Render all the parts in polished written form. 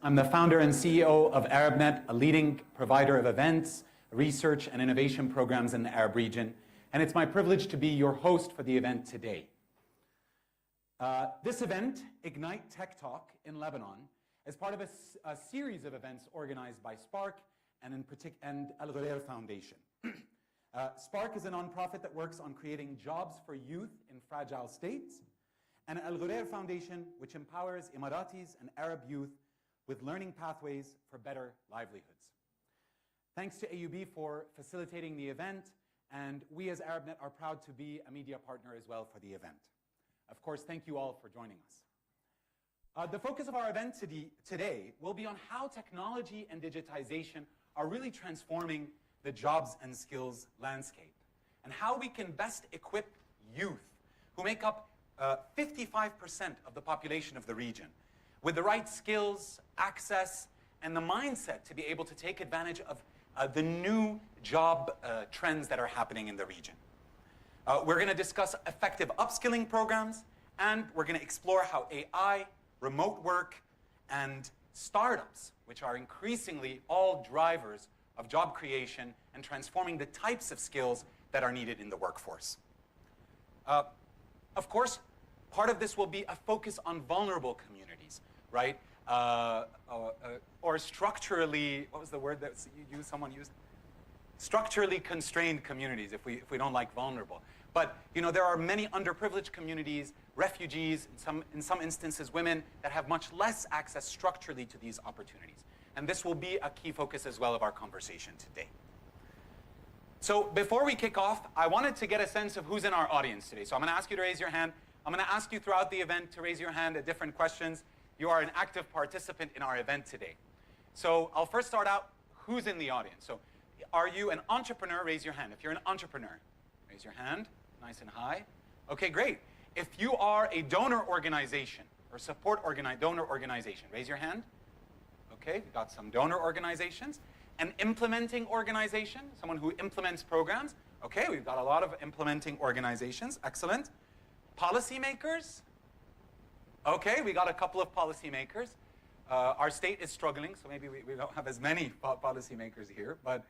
I'm the founder and CEO of ArabNet, a leading provider of events, research, and innovation programs in the Arab region. And it's my privilege to be your host for the event today. This event, Ignite TechTalk in Lebanon, is part of a series of events organized by Spark and Al Ghurair Foundation. Spark is a nonprofit that works on creating jobs for youth in fragile states, and Al Ghurair Foundation, which empowers Emiratis and Arab youth with learning pathways for better livelihoods. Thanks to AUB for facilitating the event, and we as ArabNet are proud to be a media partner as well for the event. Of course, thank you all for joining us. The focus of our event today will be on how technology and digitization are really transforming the jobs and skills landscape, and how we can best equip youth, who make up 55% of the population of the region, with the right skills, access, and the mindset to be able to take advantage of the new job trends that are happening in the region. We're going to discuss effective upskilling programs, and we're going to explore how AI, remote work, and startups, which are increasingly all drivers of job creation and transforming the types of skills that are needed in the workforce. Of course, part of this will be a focus on vulnerable communities, right? Or structurally, what was the word that someone used? Structurally constrained communities, if we don't like vulnerable. But there are many underprivileged communities, refugees, in some instances women, that have much less access structurally to these opportunities. And this will be a key focus as well of our conversation today. So before we kick off, I wanted to get a sense of who's in our audience today. So I'm going to ask you to raise your hand. I'm going to ask you throughout the event to raise your hand at different questions. You are an active participant in our event today. So I'll first start out, who's in the audience? So are you an entrepreneur? Raise your hand. If you're an entrepreneur, raise your hand, nice and high. Okay, great. If you are a donor organization or donor organization, raise your hand. Okay, we've got some donor organizations. An implementing organization, someone who implements programs. Okay, we've got a lot of implementing organizations. Excellent. Policymakers. Okay, we got a couple of policymakers. Our state is struggling, so maybe we don't have as many policymakers here. But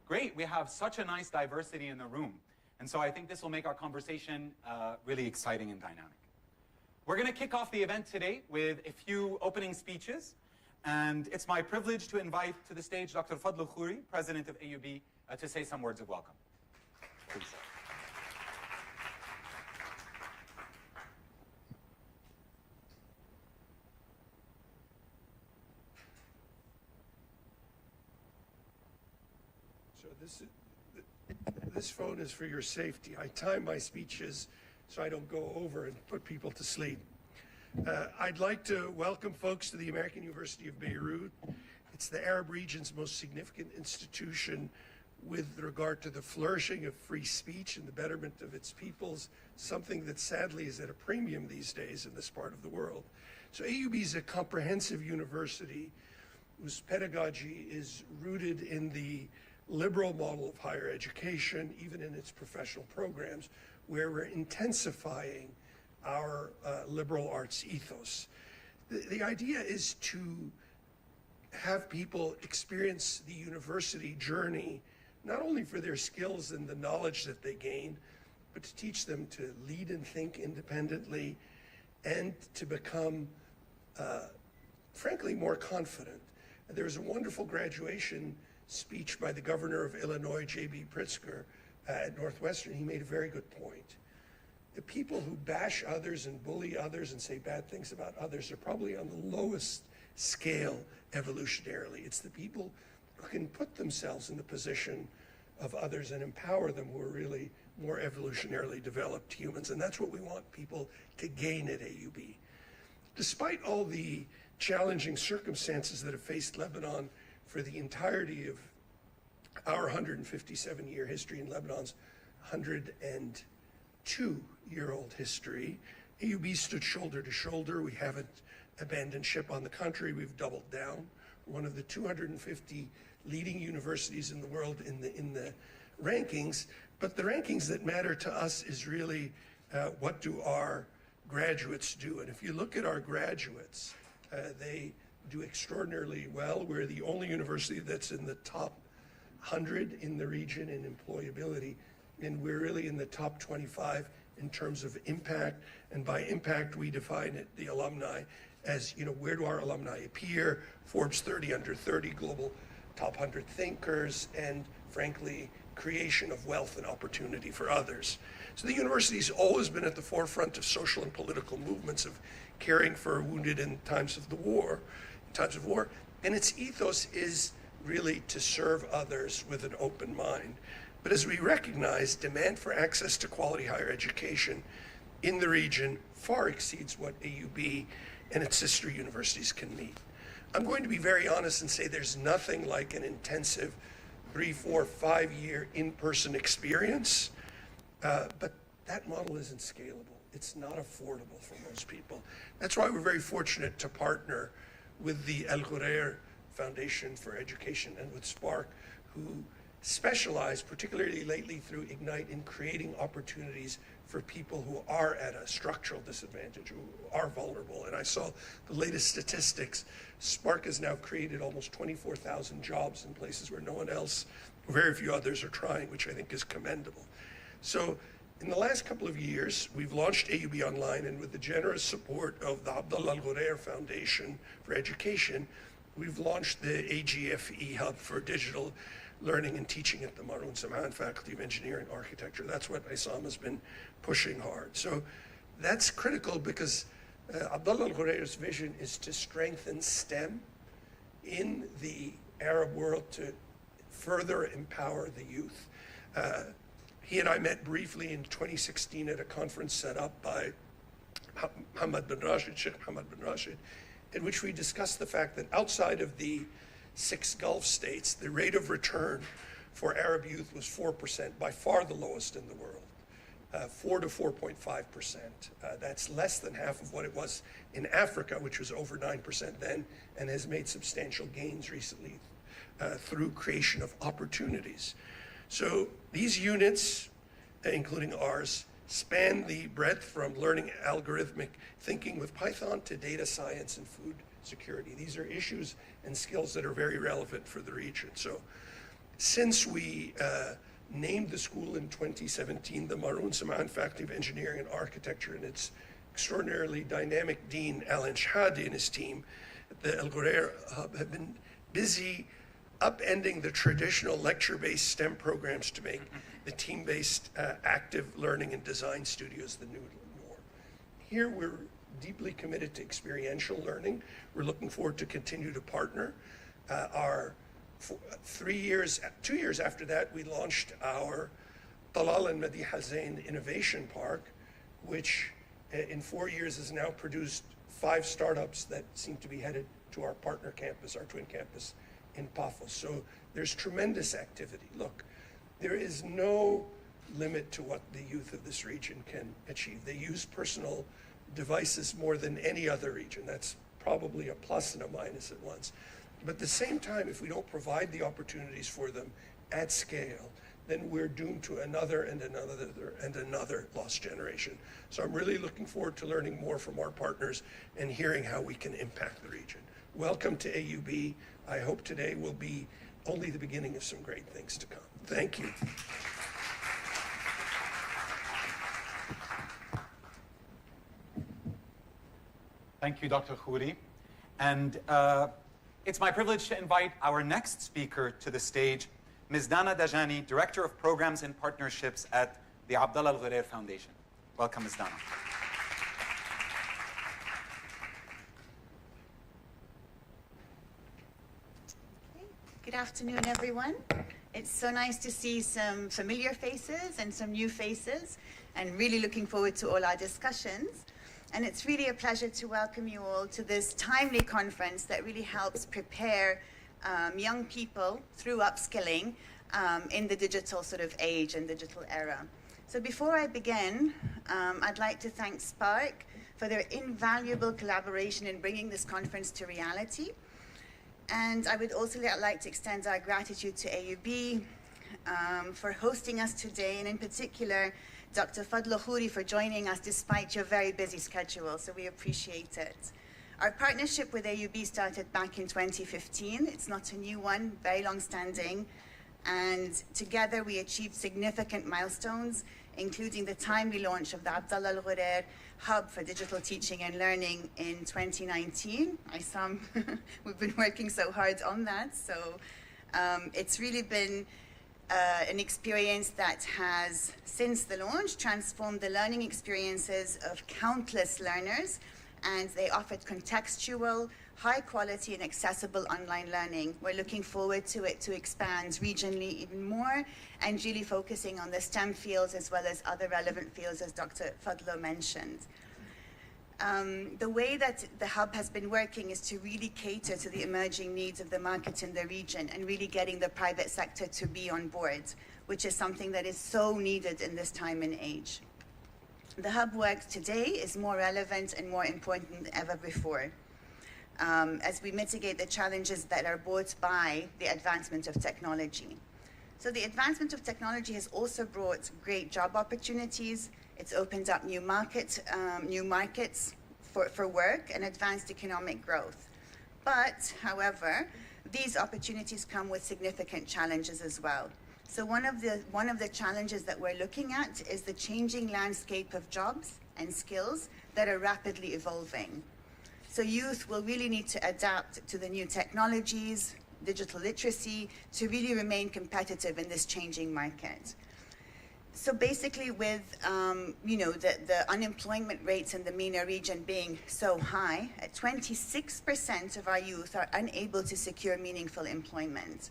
great, we have such a nice diversity in the room. And so I think this will make our conversation really exciting and dynamic. We're going to kick off the event today with a few opening speeches. And it's my privilege to invite to the stage Dr. Abdullah Al Ghurair, President of AUB, to say some words of welcome. Please. So this phone is for your safety. I time my speeches so I don't go over and put people to sleep. I'd like to welcome folks to the American University of Beirut. It's the Arab region's most significant institution with regard to the flourishing of free speech and the betterment of its peoples, something that sadly is at a premium these days in this part of the world. So AUB is a comprehensive university whose pedagogy is rooted in the liberal model of higher education, even in its professional programs, where we're intensifying our liberal arts ethos. The idea is to have people experience the university journey, not only for their skills and the knowledge that they gain, but to teach them to lead and think independently and to become, frankly, more confident. There was a wonderful graduation speech by the governor of Illinois, J.B. Pritzker, at Northwestern. He made a very good point. The people who bash others and bully others and say bad things about others are probably on the lowest scale evolutionarily. It's the people who can put themselves in the position of others and empower them who are really more evolutionarily developed humans. And that's what we want people to gain at AUB. Despite all the challenging circumstances that have faced Lebanon for the entirety of our 157-year history and Lebanon's 102-year-old history, AUB stood shoulder to shoulder. We haven't abandoned ship. On the contrary, we've doubled down. We're one of the 250 leading universities in the world in the rankings. But the rankings that matter to us is really what do our graduates do. And if you look at our graduates, they do extraordinarily well. We're the only university that's in the top 100 in the region in employability, and we're really in the top 25 in terms of impact. And by impact, we define it, the alumni, as, you know, where do our alumni appear? Forbes 30 under 30, global top 100 thinkers, and frankly, creation of wealth and opportunity for others. So the university's always been at the forefront of social and political movements of caring for wounded in times of war, and its ethos is really to serve others with an open mind. But as we recognize, demand for access to quality higher education in the region far exceeds what AUB and its sister universities can meet. I'm going to be very honest and say there's nothing like an intensive 3, 4, 5-year in-person experience, but that model isn't scalable. It's not affordable for most people. That's why we're very fortunate to partner with the Al Ghurair Foundation for Education and with Spark, who specialize, particularly lately through Ignite, in creating opportunities for people who are at a structural disadvantage, who are vulnerable. And I saw the latest statistics. Spark has now created almost 24,000 jobs in places where no one else, very few others are trying, which I think is commendable. So in the last couple of years, we've launched AUB Online, and with the generous support of the Abdullah Al Ghurair Foundation for Education, we've launched the AGFE Hub for Digital Learning and Teaching at the Maroun Samhan Faculty of Engineering Architecture. That's what ISAM has been pushing hard. So that's critical because Abdullah Al Ghurair's vision is to strengthen STEM in the Arab world to further empower the youth. He and I met briefly in 2016 at a conference set up by Sheikh Mohammed bin Rashid, in which we discussed the fact that outside of the 6 Gulf states, the rate of return for Arab youth was 4%, by far the lowest in the world, 4 to 4.5%. That's less than half of what it was in Africa, which was over 9% then, and has made substantial gains recently through creation of opportunities. So these units, including ours, span the breadth from learning algorithmic thinking with Python to data science and food security. These are issues and skills that are very relevant for the region. So since we named the school in 2017 the Maroun Samhan Faculty of Engineering and Architecture, and its extraordinarily dynamic dean, Alan Shahadi, and his team at the Al Ghurair Hub have been busy upending the traditional lecture-based STEM programs to make the team-based active learning and design studios the new norm. Here we're deeply committed to experiential learning. We're looking forward to continue to partner. 2 years after that, we launched our Talal and Madiha Zain Innovation Park, which in 4 years has now produced 5 startups that seem to be headed to our partner campus, our twin campus in Paphos. So there's tremendous activity. Look, there is no limit to what the youth of this region can achieve. They use personal devices more than any other region. That's probably a plus and a minus at once. But at the same time, if we don't provide the opportunities for them at scale, then we're doomed to another and another and another lost generation. So I'm really looking forward to learning more from our partners and hearing how we can impact the region. Welcome to AUB. I hope today will be only the beginning of some great things to come. Thank you. Thank you, Dr. Khouri. And it's my privilege to invite our next speaker to the stage, Ms. Dana Dajani, Director of Programs and Partnerships at the Abdullah Al Ghurair Foundation. Welcome, Ms. Dana. Good afternoon, everyone. It's so nice to see some familiar faces and some new faces, and really looking forward to all our discussions. And it's really a pleasure to welcome you all to this timely conference that really helps prepare young people through upskilling in the digital sort of age and digital era. So before I begin, I'd like to thank Spark for their invaluable collaboration in bringing this conference to reality. And I would also like to extend our gratitude to AUB for hosting us today, and in particular, Dr. Fadl Khouri for joining us despite your very busy schedule, so we appreciate it. Our partnership with AUB started back in 2015. It's not a new one, very long-standing. And together we achieved significant milestones, including the timely launch of the Abdullah Al Ghurair Hub for Digital Teaching and Learning in 2019. We've been working so hard on that. So it's really been an experience that has, since the launch, transformed the learning experiences of countless learners, and they offered contextual, high quality and accessible online learning. We're looking forward to it to expand regionally even more, and really focusing on the STEM fields as well as other relevant fields, as Dr. Fadlo mentioned. The way that the hub has been working is to really cater to the emerging needs of the market in the region, and really getting the private sector to be on board, which is something that is so needed in this time and age. The hub work today is more relevant and more important than ever before, as we mitigate the challenges that are brought by the advancement of technology. So the advancement of technology has also brought great job opportunities. It's opened up new markets for work and advanced economic growth. But, however, these opportunities come with significant challenges as well. So one of the challenges that we're looking at is the changing landscape of jobs and skills that are rapidly evolving. So youth will really need to adapt to the new technologies, digital literacy, to really remain competitive in this changing market. So basically with the unemployment rates in the MENA region being so high, 26% of our youth are unable to secure meaningful employment.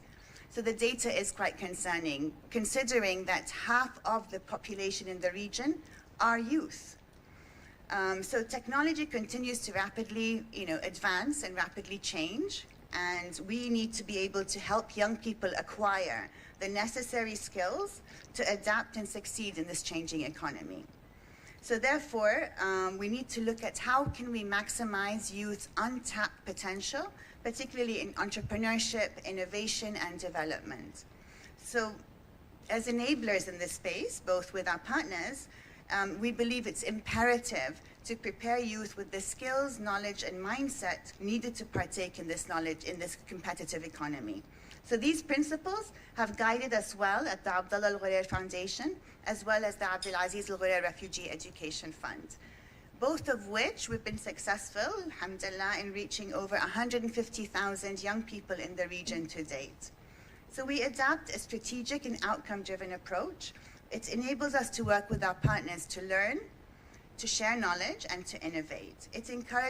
So the data is quite concerning, considering that half of the population in the region are youth. So technology continues to rapidly advance and rapidly change, and we need to be able to help young people acquire the necessary skills to adapt and succeed in this changing economy. So therefore, we need to look at how can we maximize youth's untapped potential, particularly in entrepreneurship, innovation, and development. So as enablers in this space, both with our partners, we believe it's imperative to prepare youth with the skills, knowledge, and mindset needed to partake in this competitive economy. So these principles have guided us well at the Abdullah Al Ghurair Foundation, as well as the Abdulaziz Al Ghurair Refugee Education Fund, both of which we've been successful, alhamdulillah, in reaching over 150,000 young people in the region to date. So we adopt a strategic and outcome-driven approach. It enables us to work with our partners to learn, to share knowledge, and to innovate. It encourages